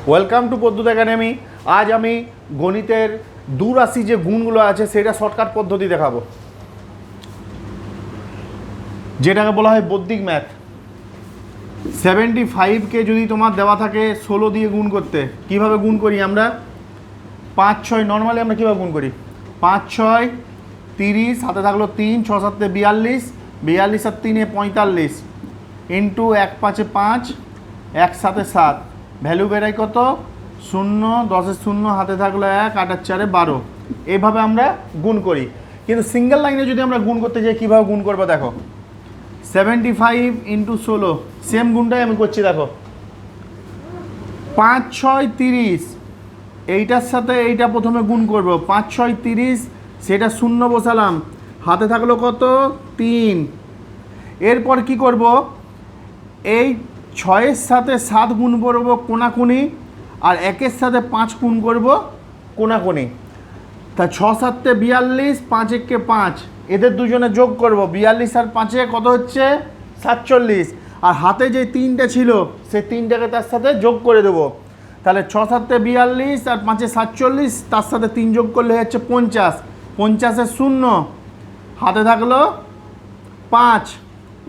Welcome to পদ্ধতি academy. আজ আমি গণিতের দুরাশি যে গুণগুলো আছে সেটা শর্টকাট পদ্ধতি দেখাবো, যেটাকে বলা হয় বৈদিক ম্যাথ। 75কে যদি তোমার দেওয়া থাকে 16 দিয়ে গুণ করতে, কিভাবে গুণ করি আমরা? 5 6 নর্মালি আমরা কীভাবে গুণ করি? 5 6 30, হাতে থাকলো 3, 6 7 42, 42 আর 3 45, ইন্টু 1 5 5, 1 7 7, ভ্যালু বেরাই কত? 0, 10 0, হাতে থাকলো 1, 8 4 12। এইভাবে আমরা গুণ করি। কিন্তু সিঙ্গেল লাইনে যদি আমরা গুণ করতে যাই, কীভাবে গুণ করবো দেখো। 75 ইন্টু 16, সেম গুণটাই আমি করছি দেখো। 5 6 30, এইটার সাথে এইটা প্রথমে গুণ করব। 5 6 30, সেটা 0 বসালাম, হাতে থাকলো কত? 3। এরপর কি করব? এই 6-এর সাথে 7 গুণ করবো কোনাকুনি, আর 1-এর সাথে 5 গুণ করব কোনাকুনি। তা 6 7 42, 5 1 5, এদের দুজনে যোগ করব। 42 আর 5 কত হচ্ছে? 47। আর হাতে যে 3টে ছিল সেই 3টাকে তার সাথে যোগ করে দেবো। তাহলে 6 7 42 আর 5 47, তার সাথে 3 যোগ করলে হচ্ছে 50। 50-এর 0, হাতে থাকলো 5,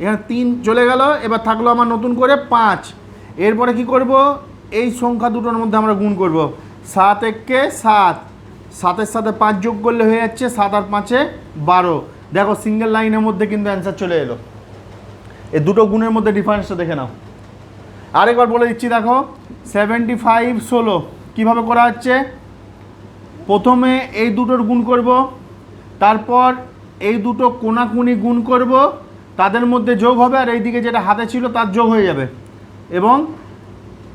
এখানে 3 চলে গেল, এবার থাকলো আমার নতুন করে 5। এরপরে কি করব? এই সংখ্যা দুটোর মধ্যে আমরা গুণ করব। 7 1 7, 7-এর সাথে 5 যোগ করলে হয়ে যাচ্ছে 7 আর 5 12। দেখো সিঙ্গেল লাইনের মধ্যে কিন্তু অ্যান্সার চলে এলো। এই দুটো গুণের মধ্যে ডিফারেন্সটা দেখে নাও। আরেকবার বলে দিচ্ছি দেখো। 75 16 কীভাবে করা হচ্ছে? প্রথমে এই দুটোর গুণ করব, তারপর এই দুটো কোনাকুনি গুণ করব, তাদের মধ্যে যোগ হবে, আর এইদিকে যেটা হাতে ছিল তার যোগ হয়ে যাবে, এবং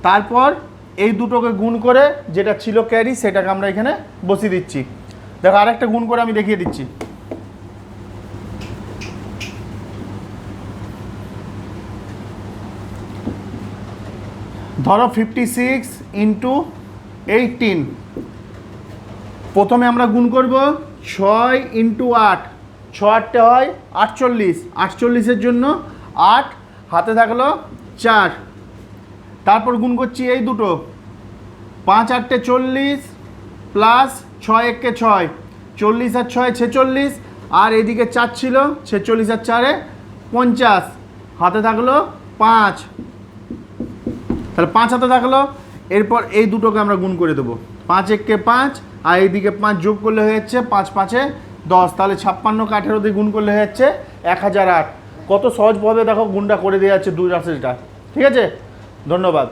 তারপর এই দুটোকে গুণ করে যেটা ছিল ক্যারি সেটাকে আমরা এখানে বসিয়ে দিচ্ছি। দেখো আরেকটা গুণ করে আমি দেখিয়ে দিচ্ছি। ধরো 56 ইন্টু 18, প্রথমে আমরা গুণ করব 6 ইন্টু 8, 6 8 হয় 48, 48-এর জন্য 8, হাতে থাকলো 4। তারপর গুণ করছি এই দুটো, 5 8 40, প্লাস 6 1 6, 40 আর 6 46, আর এইদিকে 4 ছিল, 46 আর 4 50, হাতে থাকলো 5। তাহলে 5 হাতে থাকলো। এরপর এই দুটোকে আমরা গুণ করে দেবো। 5 1 5, আর এইদিকে 5 যোগ করলে হয়ে যাচ্ছে 5 5 10। তাহলে 56 কে 18 দিয়ে গুণ করলে হয়ে যাচ্ছে 1008। কত সহজভাবে দেখো গুণটা করে দেওয়া যাচ্ছে দুই রাশিটা। ঠিক আছে, ধন্যবাদ।